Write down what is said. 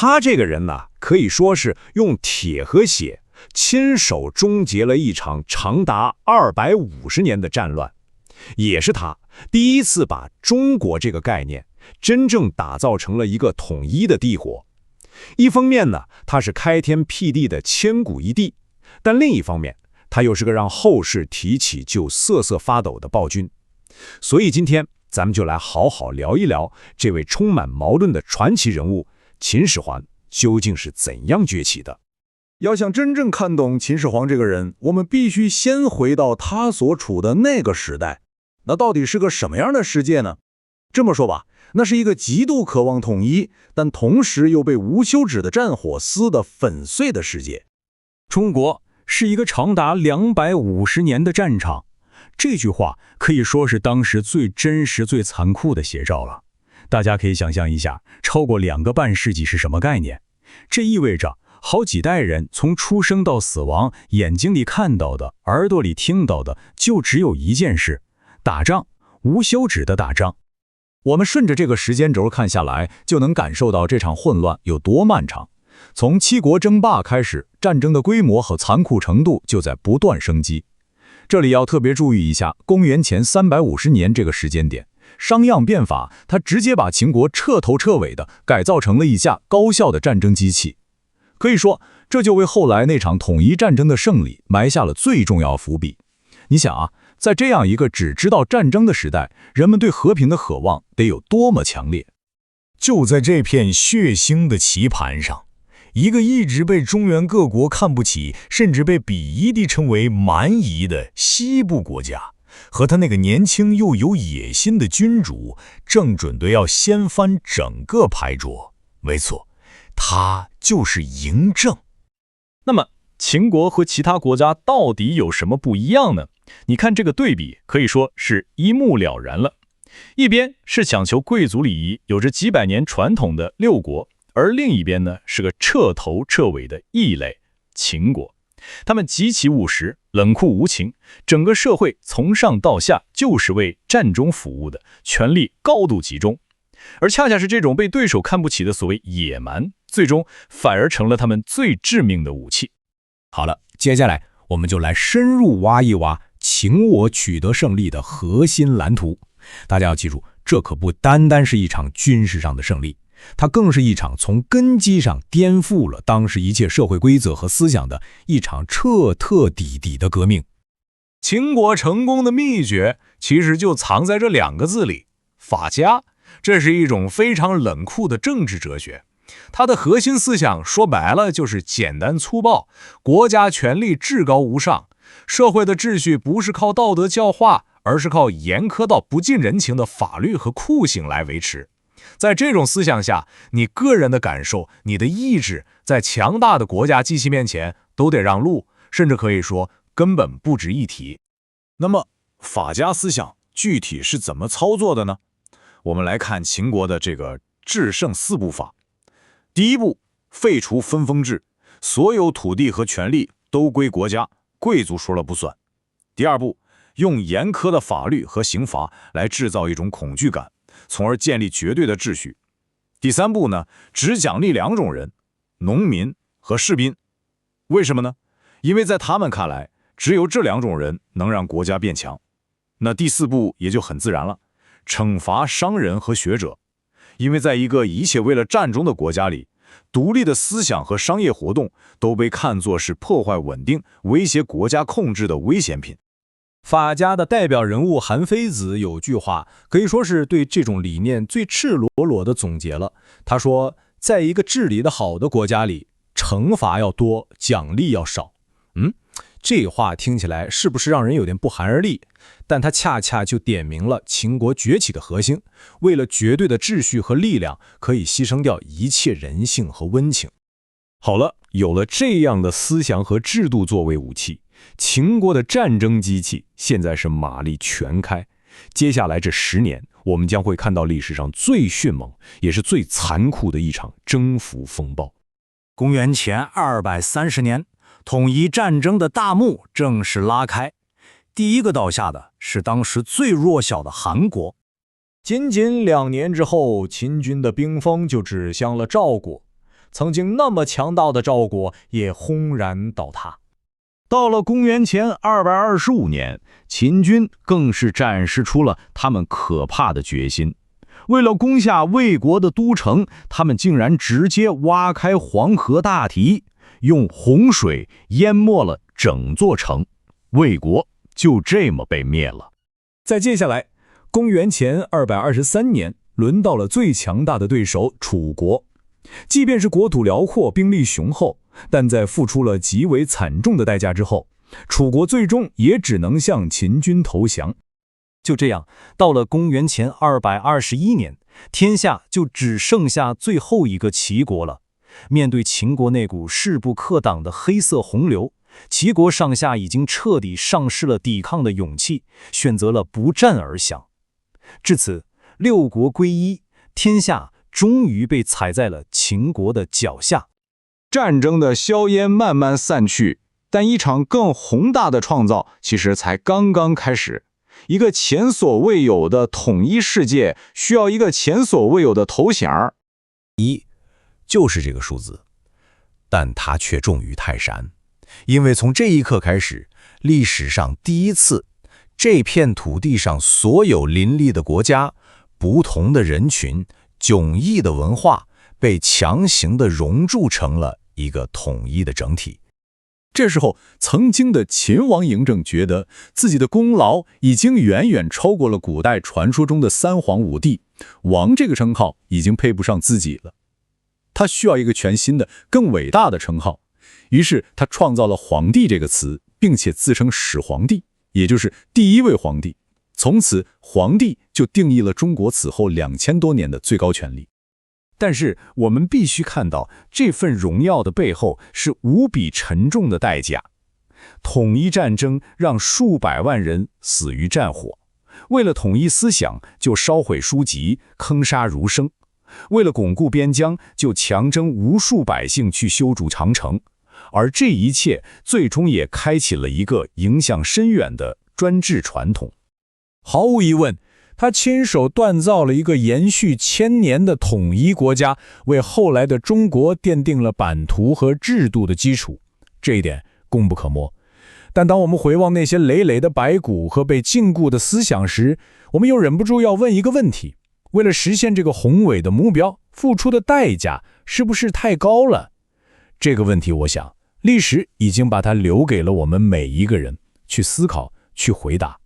他这个人呢，可以说是用铁和血亲手终结了一场长达250年的战乱，也是他第一次把中国这个概念真正打造成了一个统一的帝国。一方面呢，他是开天辟地的千古一帝，但另一方面，他又是个让后世提起就瑟瑟发抖的暴君。所以今天咱们就来好好聊一聊这位充满矛盾的传奇人物秦始皇究竟是怎样崛起的。要想真正看懂秦始皇这个人，我们必须先回到他所处的那个时代。那到底是个什么样的世界呢？这么说吧，那是一个极度渴望统一，但同时又被无休止的战火撕得粉碎的世界。中国是一个长达250年的战场，这句话可以说是当时最真实、最残酷的写照了。大家可以想象一下，超过2个半世纪是什么概念？这意味着好几代人从出生到死亡，眼睛里看到的，耳朵里听到的，就只有一件事：打仗，无休止的打仗。我们顺着这个时间轴看下来，就能感受到这场混乱有多漫长。从七国争霸开始，战争的规模和残酷程度就在不断升级。这里要特别注意一下，公元前350年这个时间点，商鞅变法，他直接把秦国彻头彻尾地改造成了一架高效的战争机器。可以说，这就为后来那场统一战争的胜利埋下了最重要伏笔。你想啊，在这样一个只知道战争的时代，人们对和平的渴望得有多么强烈？就在这片血腥的棋盘上，一个一直被中原各国看不起，甚至被鄙夷地称为蛮夷的西部国家，和他那个年轻又有野心的君主，正准备要掀翻整个牌桌。没错，他就是嬴政。那么秦国和其他国家到底有什么不一样呢？你看这个对比可以说是一目了然了。一边是讲求贵族礼仪，有着几百年传统的六国，而另一边呢是个彻头彻尾的异类秦国。他们极其务实，冷酷无情，整个社会从上到下就是为战中服务的，权力高度集中。而恰恰是这种被对手看不起的所谓野蛮，最终反而成了他们最致命的武器。好了，接下来我们就来深入挖一挖秦我取得胜利的核心蓝图。大家要记住，这可不单单是一场军事上的胜利，它更是一场从根基上颠覆了当时一切社会规则和思想的一场彻彻底底的革命。秦国成功的秘诀其实就藏在这2个字里：法家。这是一种非常冷酷的政治哲学，它的核心思想说白了就是简单粗暴，国家权力至高无上，社会的秩序不是靠道德教化，而是靠严苛到不近人情的法律和酷刑来维持。在这种思想下，你个人的感受，你的意志，在强大的国家机器面前都得让路，甚至可以说根本不值一提。那么，法家思想具体是怎么操作的呢？我们来看秦国的这个制胜4步法。第一步，废除分封制，所有土地和权力都归国家，贵族说了不算。第二步，用严苛的法律和刑罚来制造一种恐惧感，从而建立绝对的秩序。第三步呢，只奖励2种人，农民和士兵。为什么呢？因为在他们看来，只有这2种人能让国家变强。那第4步也就很自然了，惩罚商人和学者。因为在一个一切为了战中的国家里，独立的思想和商业活动都被看作是破坏稳定、威胁国家控制的危险品。法家的代表人物韩非子有句话，可以说是对这种理念最赤裸裸的总结了。他说，在一个治理的好的国家里，惩罚要多，奖励要少。这话听起来是不是让人有点不寒而栗？但它恰恰就点明了秦国崛起的核心，为了绝对的秩序和力量，可以牺牲掉一切人性和温情。好了，有了这样的思想和制度作为武器，秦国的战争机器现在是马力全开。接下来这10年，我们将会看到历史上最迅猛也是最残酷的一场征服风暴。公元前230年，统一战争的大幕正式拉开。第一个倒下的是当时最弱小的韩国。仅仅2年之后，秦军的兵锋就指向了赵国。曾经那么强大的赵国也轰然倒塌。到了公元前225年，秦军更是展示出了他们可怕的决心。为了攻下魏国的都城，他们竟然直接挖开黄河大堤，用洪水淹没了整座城，魏国就这么被灭了。再接下来，公元前223年，轮到了最强大的对手楚国。即便是国土辽阔、兵力雄厚，但在付出了极为惨重的代价之后，楚国最终也只能向秦军投降。就这样，到了公元前221年，天下就只剩下最后一个齐国了。面对秦国那股势不可挡的黑色洪流，齐国上下已经彻底丧失了抵抗的勇气，选择了不战而降。至此，六国归一，天下终于被踩在了秦国的脚下。战争的硝烟慢慢散去，但一场更宏大的创造其实才刚刚开始。一个前所未有的统一世界需要一个前所未有的头衔，1就是这个数字，但它却重于泰山，因为从这一刻开始，历史上第一次，这片土地上所有林立的国家、不同的人群、迥异的文化被强行地熔铸成了一个统一的整体。这时候，曾经的秦王嬴政觉得自己的功劳已经远远超过了古代传说中的三皇五帝，王这个称号已经配不上自己了。他需要一个全新的、更伟大的称号，于是他创造了皇帝这个词，并且自称始皇帝，也就是第一位皇帝。从此，皇帝就定义了中国此后2000多年的最高权力。但是我们必须看到，这份荣耀的背后是无比沉重的代价。统一战争让数百万人死于战火，为了统一思想就烧毁书籍，坑杀儒生；为了巩固边疆就强征无数百姓去修筑长城。而这一切最终也开启了一个影响深远的专制传统。毫无疑问，他亲手锻造了一个延续1000年的统一国家，为后来的中国奠定了版图和制度的基础，这一点功不可没。但当我们回望那些累累的白骨和被禁锢的思想时，我们又忍不住要问一个问题：为了实现这个宏伟的目标，付出的代价是不是太高了？这个问题，我想，历史已经把它留给了我们每一个人去思考、去回答。